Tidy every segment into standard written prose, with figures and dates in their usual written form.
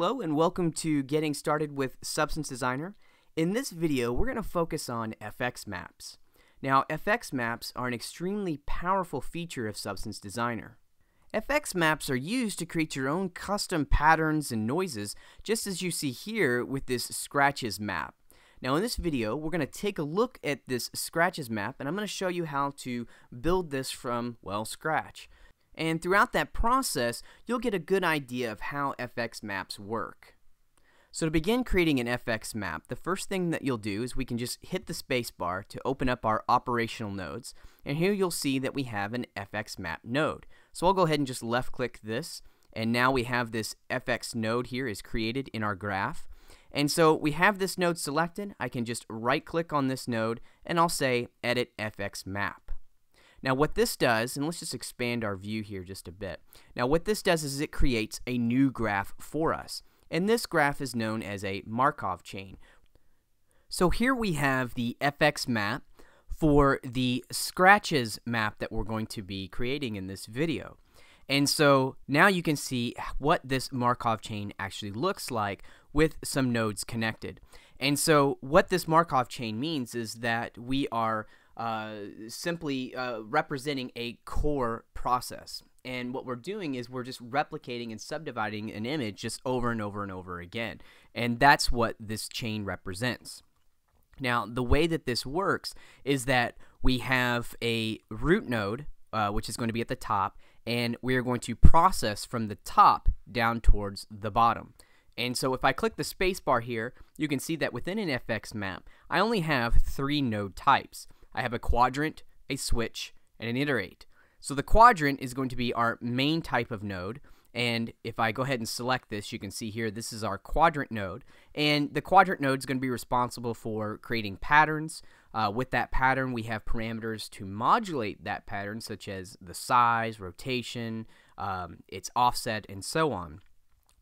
Hello and welcome to Getting Started with Substance Designer. In this video, we're going to focus on FX maps. Now, FX maps are an extremely powerful feature of Substance Designer. FX maps are used to create your own custom patterns and noises, just as you see here with this Scratches map. Now in this video, we're going to take a look at this Scratches map, and I'm going to show you how to build this from, well, scratch. And throughout that process, you'll get a good idea of how FX maps work. So to begin creating an FX map, the first thing that you'll do is we can just hit the space bar to open up our operational nodes. And here you'll see that we have an FX map node. So I'll go ahead and just left click this, and now we have this FX node here is created in our graph. And so we have this node selected. I can just right click on this node and I'll say edit FX map. Now what this does, and let's just expand our view here just a bit. Now what this does is it creates a new graph for us. And this graph is known as a Markov chain. So here we have the FX map for the Scratches map that we're going to be creating in this video. And so now you can see what this Markov chain actually looks like with some nodes connected. And so what this Markov chain means is that we are simply representing a core process. And what we're doing is we're just replicating and subdividing an image just over and over and over again. And that's what this chain represents. Now, the way that this works is that we have a root node, which is going to be at the top, and we're going to process from the top down towards the bottom. And so if I click the space bar here, you can see that within an FX map, I only have 3 node types. I have a quadrant, a switch, and an iterate. So the quadrant is going to be our main type of node, and if I go ahead and select this, you can see here this is our quadrant node, and the quadrant node is going to be responsible for creating patterns. With that pattern, we have parameters to modulate that pattern, such as the size, rotation, its offset, and so on.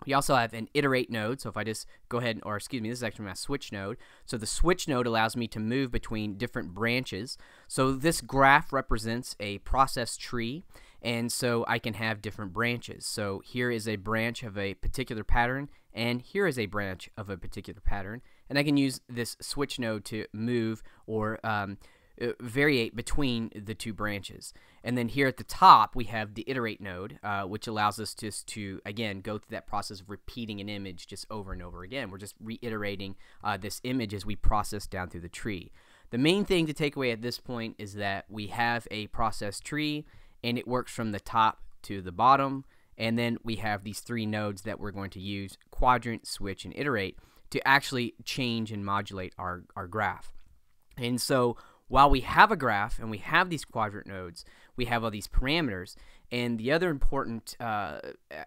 We also have an iterate node, so if I just go ahead, or excuse me, this is actually my switch node. So the switch node allows me to move between different branches. So this graph represents a process tree, and so I can have different branches. So here is a branch of a particular pattern, and here is a branch of a particular pattern. And I can use this switch node to move or variate between the two branches. And then here at the top we have the iterate node, which allows us just to again go through that process of repeating an image just over and over again. We're just reiterating this image as we process down through the tree. The main thing to take away at this point is that we have a process tree and it works from the top to the bottom, and then we have these 3 nodes that we're going to use, quadrant, switch, and iterate, to actually change and modulate our graph. And so while we have a graph and we have these quadrant nodes, we have all these parameters, and the other important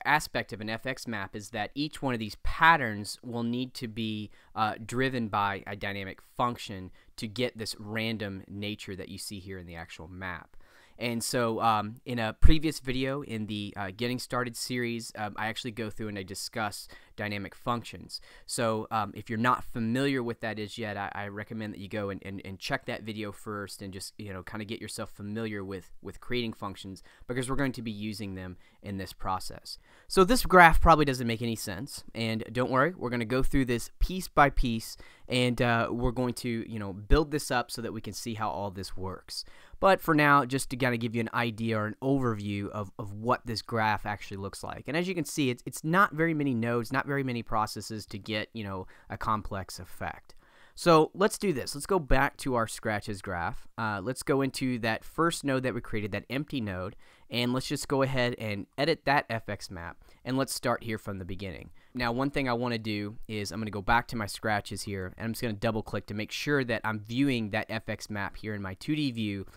aspect of an FX map is that each one of these patterns will need to be driven by a dynamic function to get this random nature that you see here in the actual map. And so in a previous video in the Getting Started series, I actually go through and I discuss dynamic functions. So if you're not familiar with that as yet, I recommend that you go and check that video first and just kind of get yourself familiar with creating functions, because we're going to be using them in this process. So this graph probably doesn't make any sense, and don't worry, we're going to go through this piece by piece, and we're going to build this up so that we can see how all this works. But for now, just to kind of give you an idea or an overview of what this graph actually looks like. And as you can see, it's not very many nodes, not very many processes to get a complex effect. So let's do this. Let's go back to our Scratches graph. Let's go into that first node that we created, that empty node, and let's just go ahead and edit that FX map, and let's start here from the beginning. Now one thing I want to do is I'm going to go back to my Scratches here, and I'm just going to double click to make sure that I'm viewing that FX map here in my 2D view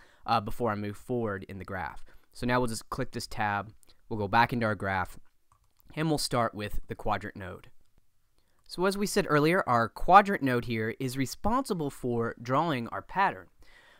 before I move forward in the graph. So now we'll just click this tab, we'll go back into our graph, and we'll start with the quadrant node. So as we said earlier, our quadrant node here is responsible for drawing our pattern.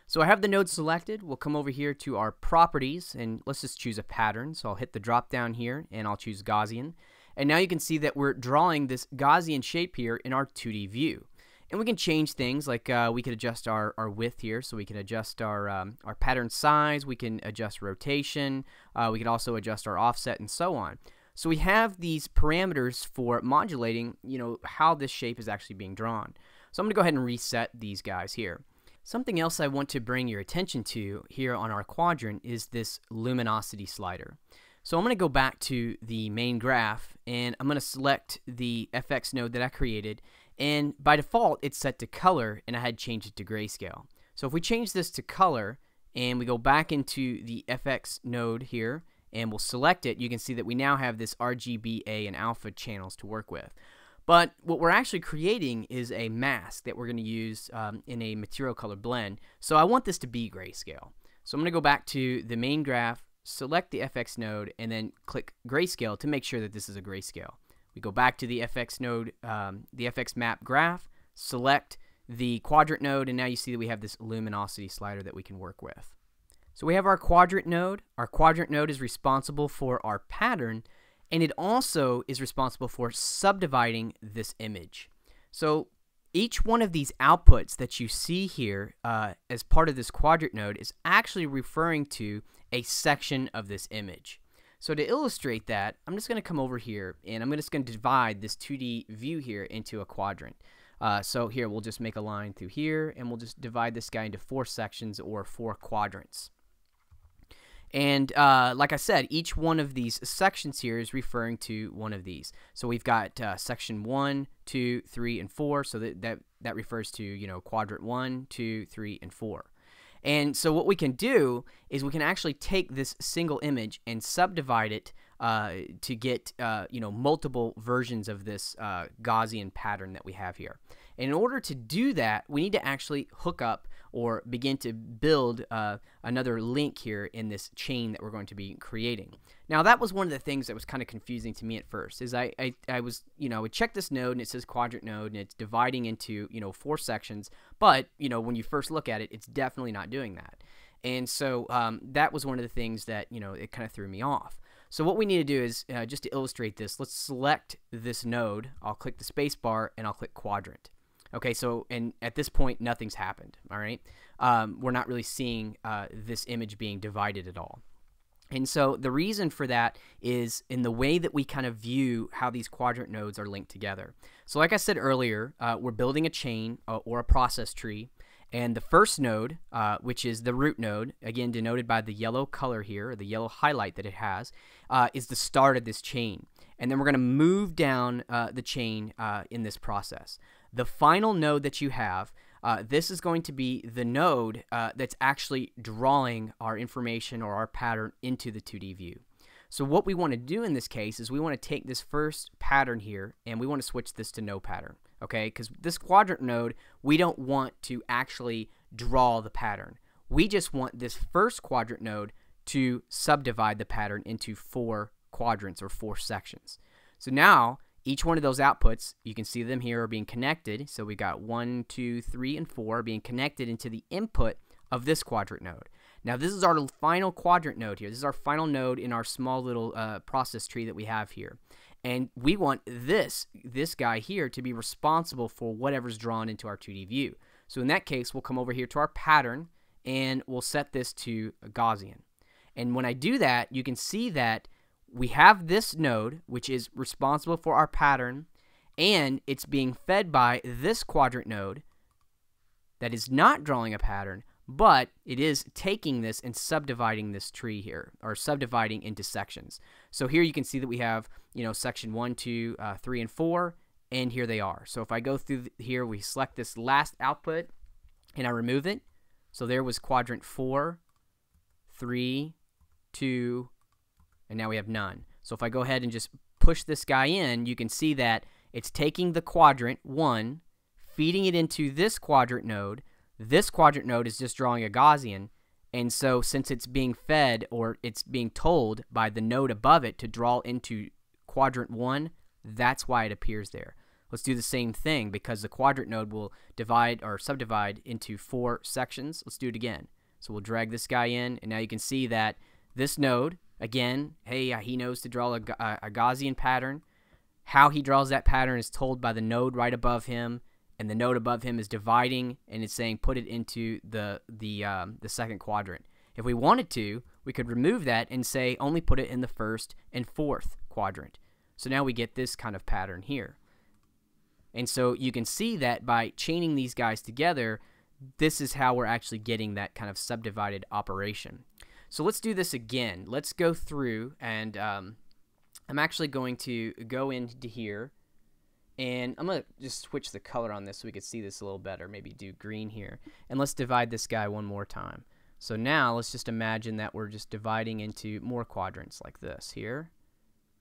So I have the node selected. We'll come over here to our properties, and let's just choose a pattern. So I'll hit the drop down here and I'll choose Gaussian. And now you can see that we're drawing this Gaussian shape here in our 2D view. And we can change things, like we could adjust our width here, so we can adjust our pattern size, we can adjust rotation, we can also adjust our offset, and so on. So we have these parameters for modulating, how this shape is actually being drawn. So I'm going to go ahead and reset these guys here. Something else I want to bring your attention to here on our quadrant is this luminosity slider. So I'm going to go back to the main graph, and I'm going to select the FX node that I created, and by default it's set to color, and I had changed it to grayscale. So if we change this to color and we go back into the FX node here and we'll select it, you can see that we now have this RGBA and alpha channels to work with. But what we're actually creating is a mask that we're going to use in a material color blend. So I want this to be grayscale. So I'm going to go back to the main graph, select the FX node, and then click grayscale to make sure that this is a grayscale. We go back to the FX node, the FX map graph, select the quadrant node, and now you see that we have this luminosity slider that we can work with. So we have our quadrant node. Our quadrant node is responsible for our pattern, and it also is responsible for subdividing this image. So each one of these outputs that you see here as part of this quadrant node is actually referring to a section of this image. So to illustrate that, I'm just going to come over here and I'm just going to divide this 2D view here into a quadrant. So here we'll just make a line through here and we'll just divide this guy into 4 sections or 4 quadrants. And like I said, each one of these sections here is referring to one of these. So we've got section 1, 2, 3, and 4. So that refers to, quadrant 1, 2, 3, and 4. And so what we can do is we can actually take this single image and subdivide it to get multiple versions of this Gaussian pattern that we have here. And in order to do that, we need to actually hook up or begin to build another link here in this chain that we're going to be creating. Now that was one of the things that was kind of confusing to me at first. Is I would check this node and it says quadrant node and it's dividing into 4 sections, but when you first look at it, it's definitely not doing that. And so that was one of the things that it kind of threw me off. So what we need to do is, just to illustrate this, let's select this node. I'll click the space bar and I'll click quadrant. Okay, so and at this point nothing's happened. All right, we're not really seeing this image being divided at all. And so the reason for that is in the way that we kind of view how these quadrant nodes are linked together. So like I said earlier, we're building a chain or a process tree. And the first node, which is the root node, again denoted by the yellow color here, or the yellow highlight that it has, is the start of this chain. And then we're going to move down the chain in this process. The final node that you have, this is going to be the node that's actually drawing our information or our pattern into the 2D view. So what we want to do in this case is we want to take this first pattern here and we want to switch this to no pattern. Okay, because this quadrant node, we don't want to actually draw the pattern. We just want this first quadrant node to subdivide the pattern into 4 quadrants or 4 sections. So now each one of those outputs, you can see them here, are being connected. So we got 1, 2, 3, and 4 being connected into the input of this quadrant node. Now this is our final quadrant node here. This is our final node in our small little process tree that we have here. And we want this guy here to be responsible for whatever's drawn into our 2D view. So in that case, we'll come over here to our pattern and we'll set this to Gaussian. And when I do that, you can see that we have this node, which is responsible for our pattern, and it's being fed by this quadrant node that is not drawing a pattern, but it is taking this and subdividing this tree here, or subdividing into sections. So here you can see that we have, section 1, 2, 3, and 4, and here they are. So if I go through here, we select this last output, and I remove it. So there was quadrant 4, 3, 2, and now we have none. So if I go ahead and just push this guy in, you can see that it's taking the quadrant 1, feeding it into this quadrant node. This quadrant node is just drawing a Gaussian, and so since it's being fed, or it's being told by the node above it to draw into quadrant 1, that's why it appears there. Let's do the same thing, because the quadrant node will divide or subdivide into 4 sections. Let's do it again. So we'll drag this guy in, and now you can see that this node, again, hey, he knows to draw a Gaussian pattern. How he draws that pattern is told by the node right above him, and the node above him is dividing, and it's saying put it into the second quadrant. If we wanted to, we could remove that and say only put it in the first and fourth quadrant. So now we get this kind of pattern here. And so you can see that by chaining these guys together, this is how we're actually getting that kind of subdivided operation. So let's do this again. Let's go through, and I'm actually going to go into here, and I'm going to just switch the color on this so we can see this a little better. Maybe do green here. And let's divide this guy one more time. So now let's just imagine that we're just dividing into more quadrants like this here,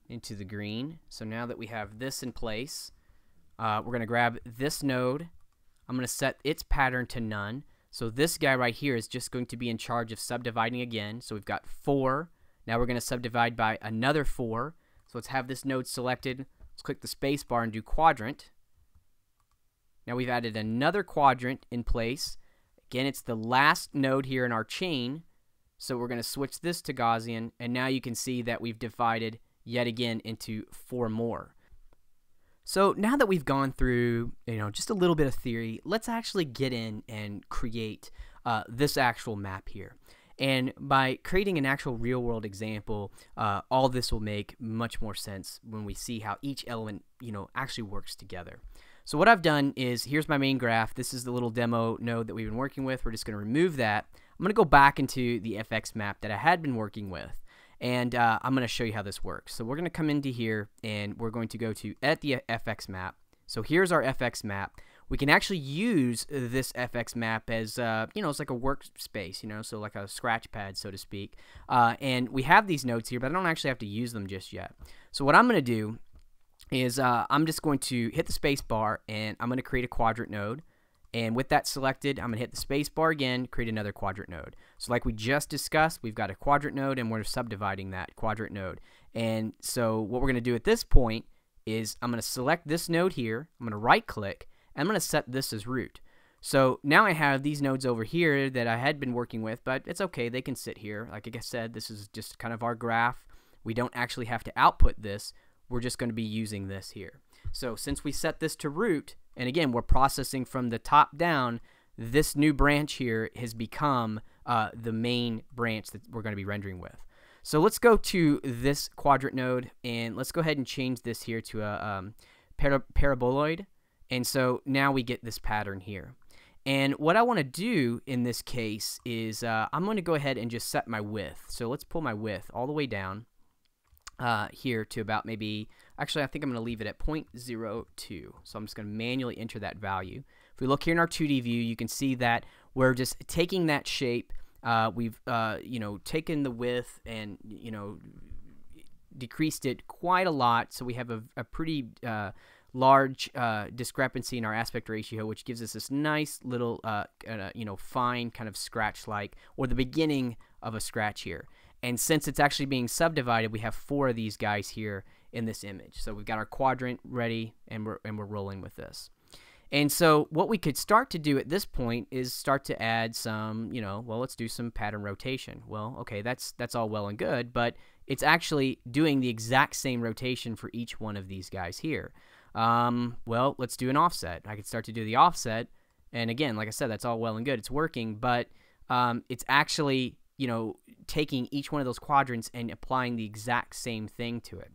into the green. So now that we have this in place, we're going to grab this node. I'm going to set its pattern to none. So this guy right here is just going to be in charge of subdividing again. So we've got 4. Now we're going to subdivide by another 4. So let's have this node selected. Let's click the space bar and do quadrant. Now we've added another quadrant in place. Again, it's the last node here in our chain. So we're going to switch this to Gaussian. And now you can see that we've divided yet again into 4 more. So now that we've gone through, just a little bit of theory, let's actually get in and create this actual map here. And by creating an actual real-world example, all this will make much more sense when we see how each element, actually works together. So what I've done is, here's my main graph. This is the little demo node that we've been working with. We're just going to remove that. I'm going to go back into the FX map that I had been working with. And I'm going to show you how this works. So we're going to come into here, and we're going to go to Edit the FX map. So here's our FX map. We can actually use this FX map as, it's like a workspace, so like a scratch pad, so to speak. And we have these nodes here, but I don't actually have to use them just yet. So what I'm going to do is I'm just going to hit the space bar, and I'm going to create a quadrant node. And with that selected, I'm going to hit the space bar again, create another quadrant node. So like we just discussed, we've got a quadrant node, and we're subdividing that quadrant node. And so what we're going to do at this point is I'm going to select this node here. I'm going to right click, and I'm going to set this as root. So now I have these nodes over here that I had been working with, but it's okay. They can sit here. Like I said, this is just kind of our graph. We don't actually have to output this. We're just going to be using this here. So since we set this to root, and again, we're processing from the top down, this new branch here has become the main branch that we're going to be rendering with. So let's go to this quadrant node, and let's go ahead and change this here to a paraboloid. And so now we get this pattern here. And what I want to do in this case is I'm going to go ahead and just set my width. So let's pull my width all the way down here to about maybe, actually I think I'm going to leave it at 0.02. So I'm just going to manually enter that value. If we look here in our 2D view, you can see that we're just taking that shape. We've taken the width and decreased it quite a lot, so we have a pretty large discrepancy in our aspect ratio, which gives us this nice little fine kind of scratch like, or the beginning of a scratch here. And since it's actually being subdivided, we have 4 of these guys here in this image. So we've got our quadrant ready, and we're rolling with this. And so what we could start to do at this point is start to add some, well, let's do some pattern rotation. Well, okay, that's all well and good, but it's actually doing the exact same rotation for each one of these guys here. Well, let's do an offset. I could start to do the offset, and again, like I said, that's all well and good. It's working, but it's actually, taking each one of those quadrants and applying the exact same thing to it.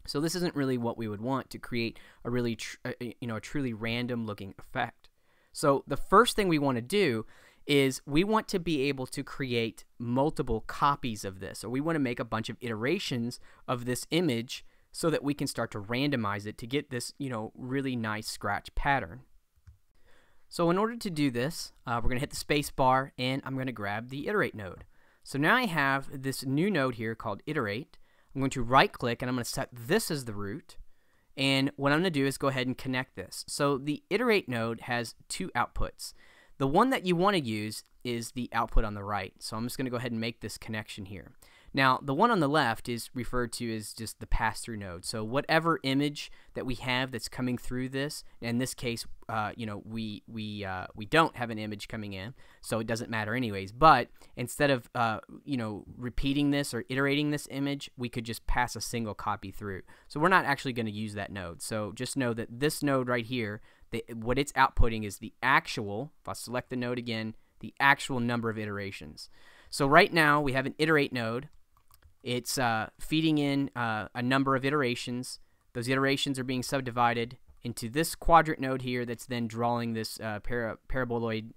So this isn't really what we would want to create a really, a truly random looking effect. So the first thing we want to do is we want to be able to create multiple copies of this, or we want to make a bunch of iterations of this image so that we can start to randomize it to get this, really nice scratch pattern. So in order to do this, we're going to hit the space bar, and I'm going to grab the iterate node. So now I have this new node here called iterate. I'm going to right click, and I'm going to set this as the root. And what I'm going to do is go ahead and connect this. So the iterate node has 2 outputs. The one that you want to use is the output on the right. So I'm just going to go ahead and make this connection here. Now, the one on the left is referred to as just the pass-through node. So whatever image that we have that's coming through this, in this case, we don't have an image coming in, so it doesn't matter anyways. But instead of repeating this or iterating this image, we could just pass a single copy through. So we're not actually going to use that node. So just know that this node right here, what it's outputting is the actual, if I select the node again, the actual number of iterations. So right now we have an iterate node. It's feeding in a number of iterations. Those iterations are being subdivided into this quadrant node here that's then drawing this paraboloid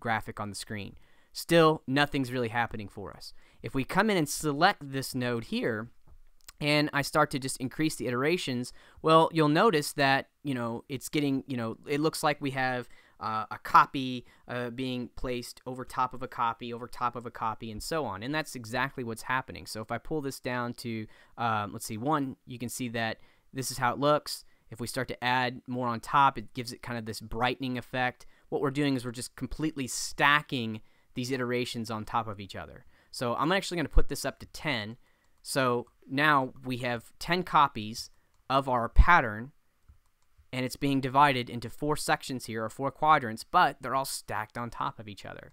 graphic on the screen. Still, nothing's really happening for us. If we come in and select this node here, and I start to just increase the iterations, well, you'll notice that, it's getting, it looks like we have a copy being placed over top of a copy, over top of a copy, and so on. And that's exactly what's happening. So if I pull this down to, let's see, 1, you can see that this is how it looks. If we start to add more on top, it gives it kind of this brightening effect. What we're doing is we're just completely stacking these iterations on top of each other. So I'm actually going to put this up to 10. So now we have 10 copies of our pattern, and it's being divided into 4 sections here, or 4 quadrants, but they're all stacked on top of each other.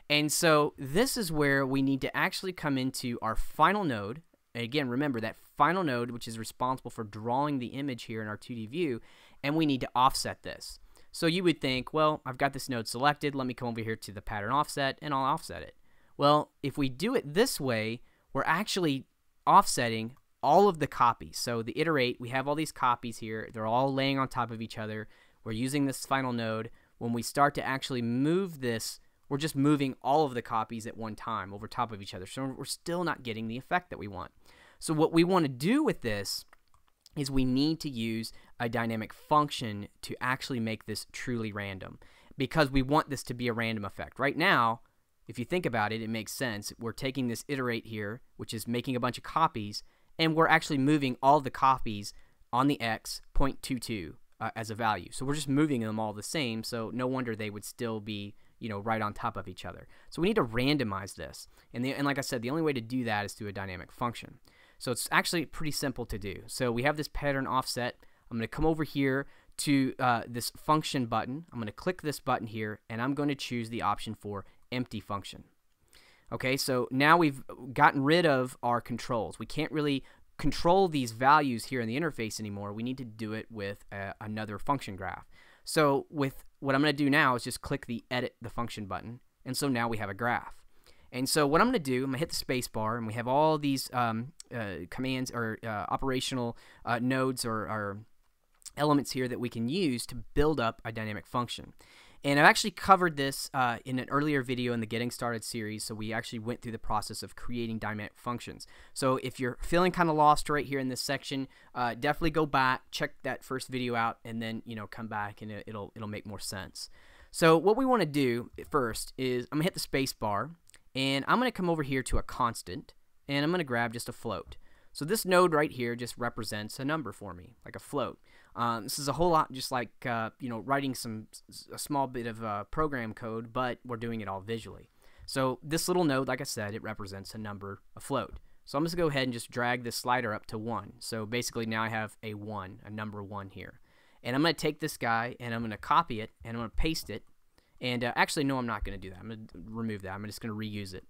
And so this is where we need to actually come into our final node. And again, remember that final node, which is responsible for drawing the image here in our 2D view, and we need to offset this. So you would think, well, I've got this node selected. Let me come over here to the pattern offset, and I'll offset it. Well, if we do it this way, we're actually offsetting all of the copies. So the iterate, we have all these copies here. They're all laying on top of each other. We're using this final node. When we start to actually move this, we're just moving all of the copies at one time over top of each other. So we're still not getting the effect that we want. So what we want to do with this is we need to use a dynamic function to actually make this truly random, because we want this to be a random effect. Right now, if you think about it, it makes sense. We're taking this iterate here, which is making a bunch of copies, and we're actually moving all the copies on the x 0.22 as a value. So we're just moving them all the same, so no wonder they would still be, right on top of each other. So we need to randomize this. And like I said, the only way to do that is through a dynamic function. So it's actually pretty simple to do. So we have this pattern offset. I'm going to come over here to this function button. I'm going to click this button here, and I'm going to choose the option for empty function. Okay, so now we've gotten rid of our controls. We can't really control these values here in the interface anymore. We need to do it with another function graph. So with what I'm going to do now is just click the edit the function button, and so now we have a graph. And so what I'm going to do, I'm going to hit the space bar, and we have all these commands or operational nodes or elements here that we can use to build up a dynamic function. And I've actually covered this in an earlier video in the Getting Started series, so we actually went through the process of creating dynamic functions. So if you're feeling kind of lost right here in this section, definitely go back, check that first video out, and then come back, and it'll make more sense. So what we want to do first is I'm going to hit the space bar, and I'm going to come over here to a constant, and I'm going to grab just a float. So this node right here just represents a number for me, like a float. This is a whole lot just like writing a small bit of program code, but we're doing it all visually. So this little node, like I said, it represents a number, a float. So I'm just going to go ahead and just drag this slider up to 1. So basically now I have a 1, a number 1 here. And I'm going to take this guy and I'm going to copy it and I'm going to paste it. And actually, no, I'm not going to do that. I'm going to remove that. I'm just going to reuse it.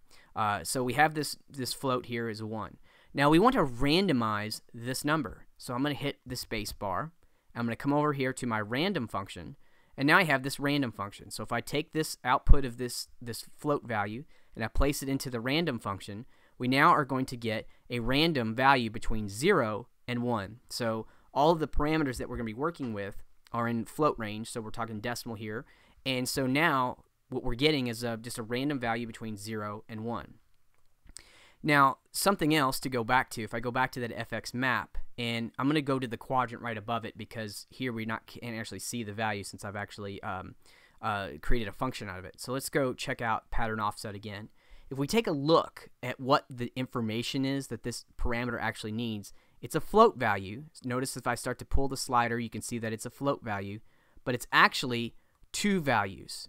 So we have this float here as a 1. Now we want to randomize this number. So I'm going to hit the space bar. I'm going to come over here to my random function, and now I have this random function. So if I take this output of this float value and I place it into the random function, we now are going to get a random value between 0 and 1. So all of the parameters that we're going to be working with are in float range, so we're talking decimal here. And so now what we're getting is just a random value between 0 and 1. Now, something else to go back to, if I go back to that FX map, and I'm going to go to the quadrant right above it because here we can't actually see the value since I've actually created a function out of it. So let's go check out pattern offset again. If we take a look at what the information is that this parameter actually needs, it's a float value. Notice if I start to pull the slider, you can see that it's a float value, but it's actually 2 values.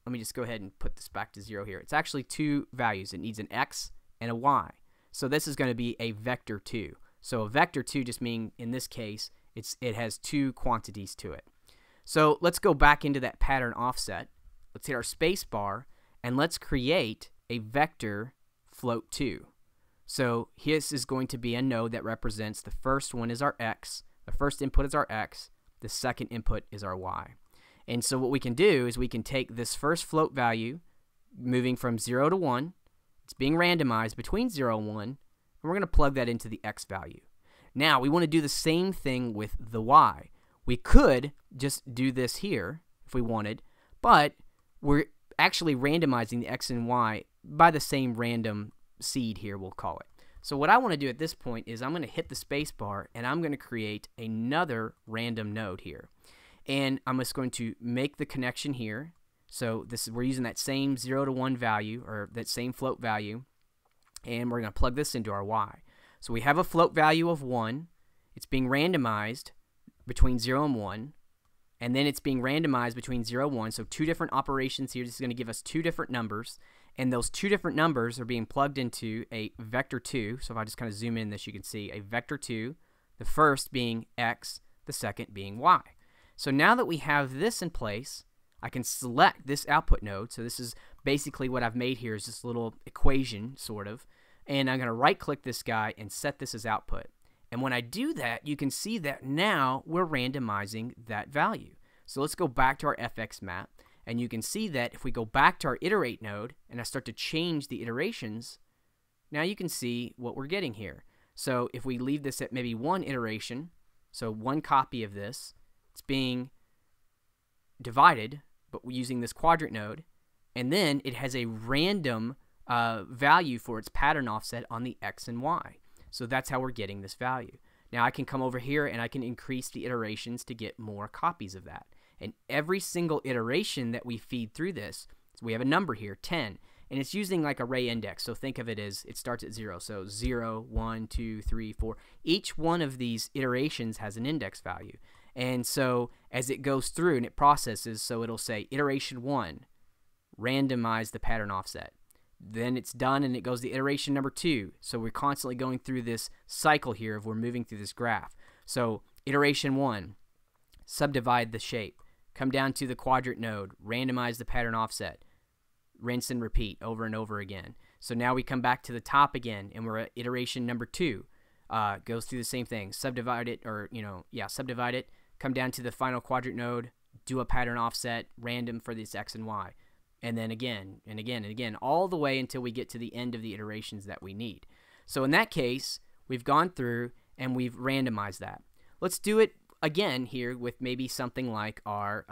Let me just go ahead and put this back to 0 here. It's actually 2 values. It needs an X and a Y. So this is going to be a vector 2. So a vector 2 just means, in this case, it has 2 quantities to it. So let's go back into that pattern offset. Let's hit our space bar, and let's create a vector float 2. So this is going to be a node that represents the first one is our X, the first input is our X, the second input is our Y. And so what we can do is we can take this first float value, moving from 0 to 1, It's being randomized between 0 and 1, and we're going to plug that into the x value. Now, we want to do the same thing with the y. We could just do this here if we wanted, but we're actually randomizing the x and y by the same random seed here, we'll call it. So what I want to do at this point is I'm going to hit the space bar, and I'm going to create another random node here. And I'm just going to make the connection here. So we're using that same 0 to 1 value, or that same float value, and we're going to plug this into our y. So we have a float value of 1. It's being randomized between 0 and 1, and then it's being randomized between 0 and 1. So two different operations here. This is going to give us two different numbers, and those two different numbers are being plugged into a vector 2. So if I just kind of zoom in this, you can see a vector 2, the first being x, the second being y. So now that we have this in place, I can select this output node. So this is basically what I've made here is this little equation, sort of. And I'm going to right-click this guy and set this as output. And when I do that, you can see that now we're randomizing that value. So let's go back to our FX map. And you can see that if we go back to our iterate node and I start to change the iterations, now you can see what we're getting here. So if we leave this at maybe 1 iteration, so 1 copy of this, it's being divided, but we're using this quadrant node, and then it has a random value for its pattern offset on the x and y. So that's how we're getting this value. Now I can come over here and I can increase the iterations to get more copies of that. And every single iteration that we feed through this, so we have a number here, 10, and it's using like array index. So think of it as it starts at 0. So 0, 1, 2, 3, 4. Each one of these iterations has an index value. And so as it goes through and it processes, so it'll say iteration 1, randomize the pattern offset. Then it's done and it goes to iteration number 2. So we're constantly going through this cycle here of we're moving through this graph. So iteration 1, subdivide the shape. Come down to the quadrant node, randomize the pattern offset. Rinse and repeat over and over again. So now we come back to the top again and we're at iteration number 2. Goes through the same thing. Subdivide it, or subdivide it. Come down to the final quadrant node, do a pattern offset, random for this x and y. And then again and again and again, all the way until we get to the end of the iterations that we need. So in that case, we've gone through and we've randomized that. Let's do it again here with maybe something like our,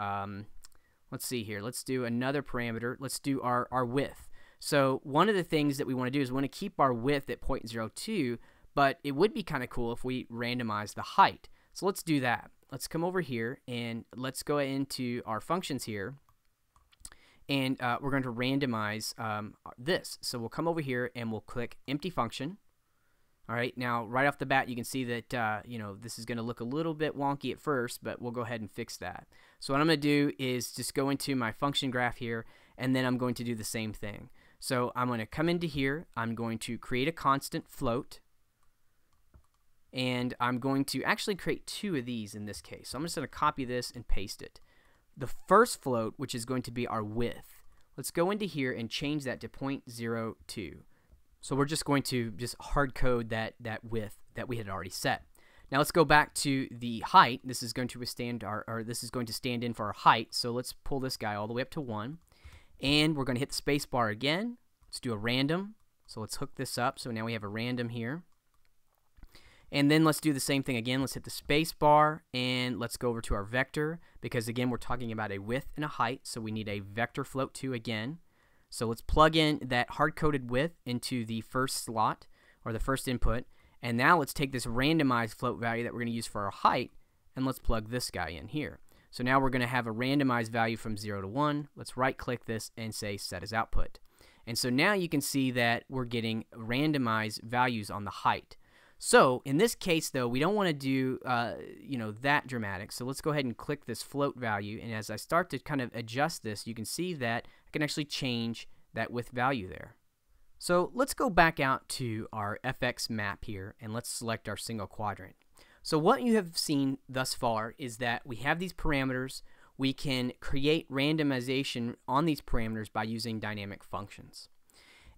let's see here. Let's do another parameter. Let's do our width. So one of the things that we want to do is we want to keep our width at 0.02, but it would be kind of cool if we randomize the height. So let's do that. Let's come over here and let's go into our functions here. And we're going to randomize this. So we'll come over here and we'll click empty function. All right, now right off the bat, you can see that this is going to look a little bit wonky at first, but we'll go ahead and fix that. So what I'm going to do is just go into my function graph here, and then I'm going to do the same thing. So I'm going to come into here. I'm going to create a constant float, and I'm going to actually create 2 of these in this case. So I'm just going to copy this and paste it. The first float, which is going to be our width, let's go into here and change that to 0.02. So we're just going to hard code that width that we had already set. Now let's go back to the height. This is going to stand in for our height. So let's pull this guy all the way up to 1, and we're going to hit the space bar again. Let's do a random. So let's hook this up. So now we have a random here. And then let's do the same thing again. Let's hit the space bar and let's go over to our vector, because again we're talking about a width and a height, so we need a vector float 2 again. So let's plug in that hard-coded width into the first slot, or the first input, and now let's take this randomized float value that we're going to use for our height and let's plug this guy in here. So now we're going to have a randomized value from 0 to 1. Let's right-click this and say set as output. And so now you can see that we're getting randomized values on the height. So in this case, though, we don't want to do that dramatic. So let's go ahead and click this float value, and as I start to kind of adjust this, you can see that I can actually change that width value there. So let's go back out to our FX map here, and let's select our single quadrant. So what you have seen thus far is that we have these parameters. We can create randomization on these parameters by using dynamic functions.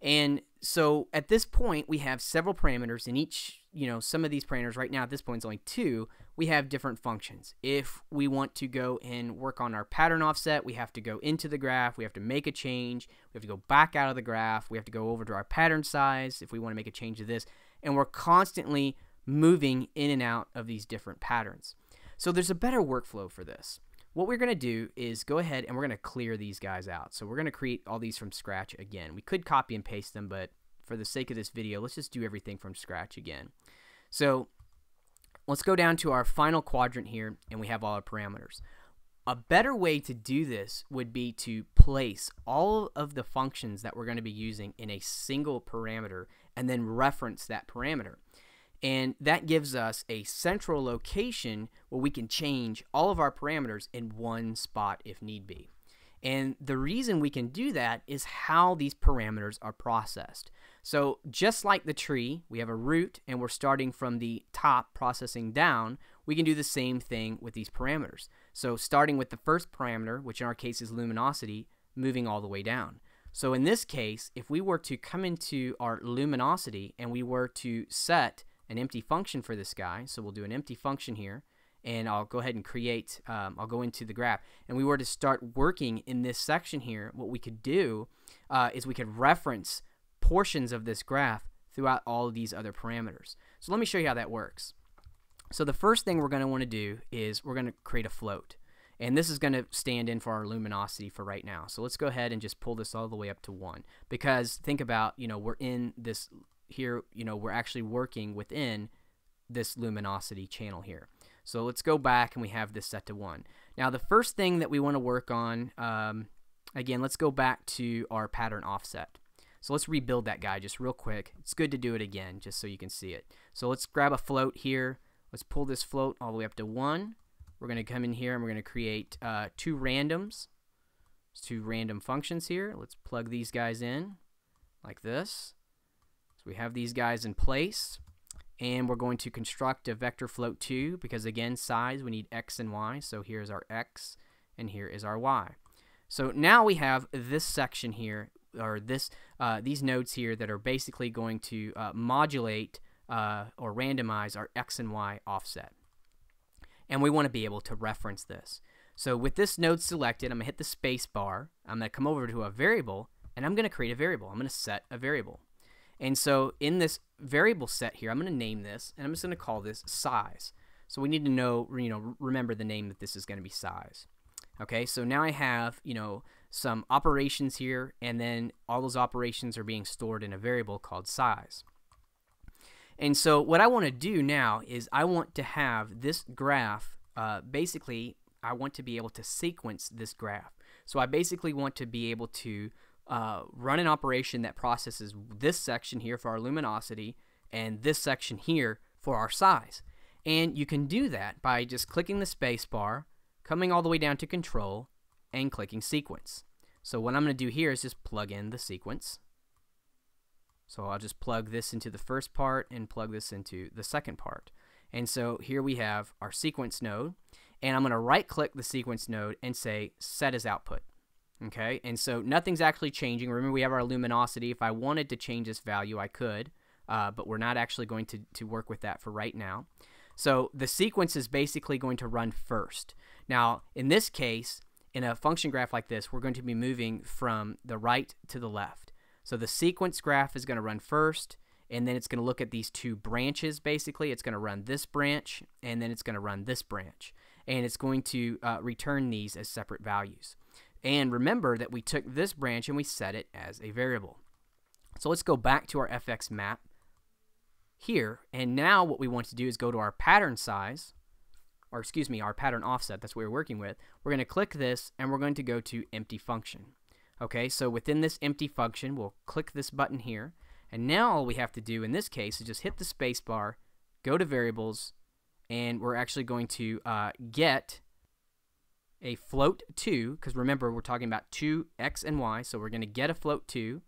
And so at this point, we have several parameters in each, some of these parameters right now at this point is only 2. We have different functions. If we want to go and work on our pattern offset, we have to go into the graph, we have to make a change, we have to go back out of the graph, we have to go over to our pattern size if we want to make a change to this, and we're constantly moving in and out of these different patterns. So there's a better workflow for this. What we're going to do is go ahead and we're going to clear these guys out. So we're going to create all these from scratch again. We could copy and paste them, but for the sake of this video, let's just do everything from scratch again. So let's go down to our final quadrant here, and we have all our parameters. A better way to do this would be to place all of the functions that we're going to be using in a single parameter and then reference that parameter. And that gives us a central location where we can change all of our parameters in one spot if need be. And the reason we can do that is how these parameters are processed. So just like the tree, we have a root and we're starting from the top processing down, we can do the same thing with these parameters. So starting with the first parameter, which in our case is luminosity, moving all the way down. So in this case, if we were to come into our luminosity and we were to set an empty function for this guy, so we'll do an empty function here, and I'll go ahead and create, I'll go into the graph, and we were to start working in this section here, what we could do is we could reference portions of this graph throughout all of these other parameters. So let me show you how that works. So the first thing we're going to want to do is we're going to create a float, and this is going to stand in for our luminosity for right now. So let's go ahead and just pull this all the way up to 1, because think about, we're in this here, we're actually working within this luminosity channel here. So let's go back and we have this set to 1. Now the first thing that we want to work on, again, let's go back to our pattern offset. So let's rebuild that guy just real quick. It's good to do it again just so you can see it. So let's grab a float here. Let's pull this float all the way up to 1. We're going to come in here and we're going to create 2 randoms. There's 2 random functions here. Let's plug these guys in like this. So we have these guys in place, and we're going to construct a vector float 2 because, again, size, we need x and y. So here's our x and here is our y. So now we have this section here, or these nodes here that are basically going to modulate or randomize our x and y offset. And we want to be able to reference this. So with this node selected, I'm going to hit the space bar. I'm going to come over to a variable, and I'm going to create a variable. I'm going to set a variable. And so in this variable set here, I'm going to name this, and I'm just going to call this size. So we need to know, remember the name that this is going to be size. Okay, so now I have, some operations here, and then all those operations are being stored in a variable called size. And so what I want to do now is I want to have this graph, basically, I want to be able to sequence this graph. So I basically want to be able to run an operation that processes this section here for our luminosity and this section here for our size. And you can do that by just clicking the space bar, coming all the way down to control, and clicking sequence. So what I'm going to do here is just plug in the sequence. So I'll just plug this into the first part and plug this into the second part. And so here we have our sequence node, and I'm going to right click the sequence node and say set as output. Okay, and so nothing's actually changing. Remember, we have our luminosity. If I wanted to change this value, I could, but we're not actually going to work with that for right now. So the sequence is basically going to run first. Now, in this case, in a function graph like this, we're going to be moving from the right to the left. So the sequence graph is going to run first, and then it's going to look at these 2 branches, basically. It's going to run this branch, and then it's going to run this branch. And it's going to return these as separate values. And remember that we took this branch and we set it as a variable. So let's go back to our FX map here, and now what we want to do is go to our pattern size, or excuse me, our pattern offset. That's what we're working with. We're going to click this, and we're going to go to empty function. Okay, so within this empty function, we'll click this button here, and now all we have to do in this case is just hit the space bar, go to variables, and we're actually going to get a float 2, because remember we're talking about 2 x and y, so we're going to get a float 2,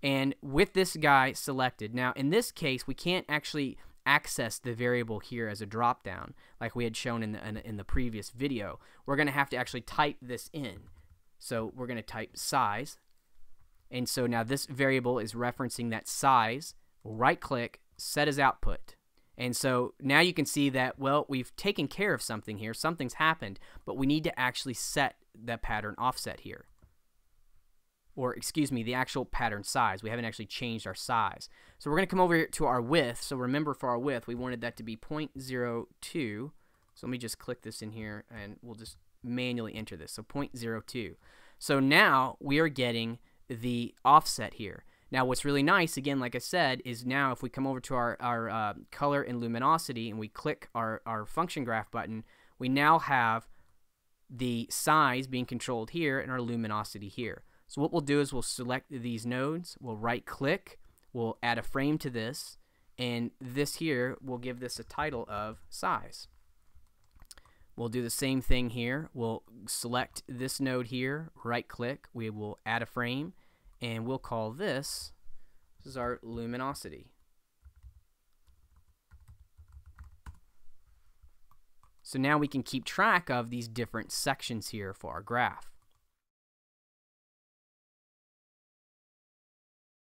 and with this guy selected. Now in this case we can't actually access the variable here as a drop down like we had shown in the previous video. We're going to have to actually type this in. So we're going to type size, And so now this variable is referencing that size. We'll right click, set as output. And so now you can see that, well, we've taken care of something here. Something's happened, but we need to actually set the pattern offset here. Or, excuse me, the actual pattern size. We haven't actually changed our size. So we're going to come over here to our width. So remember, for our width, we wanted that to be 0.02. So let me just click this in here, and we'll just manually enter this. So 0.02. So now we are getting the offset here. Now what's really nice, again, like I said, is now if we come over to our color and luminosity and we click our function graph button, we now have the size being controlled here and our luminosity here. So what we'll do is we'll select these nodes, we'll right click, we'll add a frame to this, and this here, we'll give this a title of size. We'll do the same thing here. We'll select this node here, right click, we will add a frame, and we'll call this is our luminosity. So now we can keep track of these different sections here for our graph.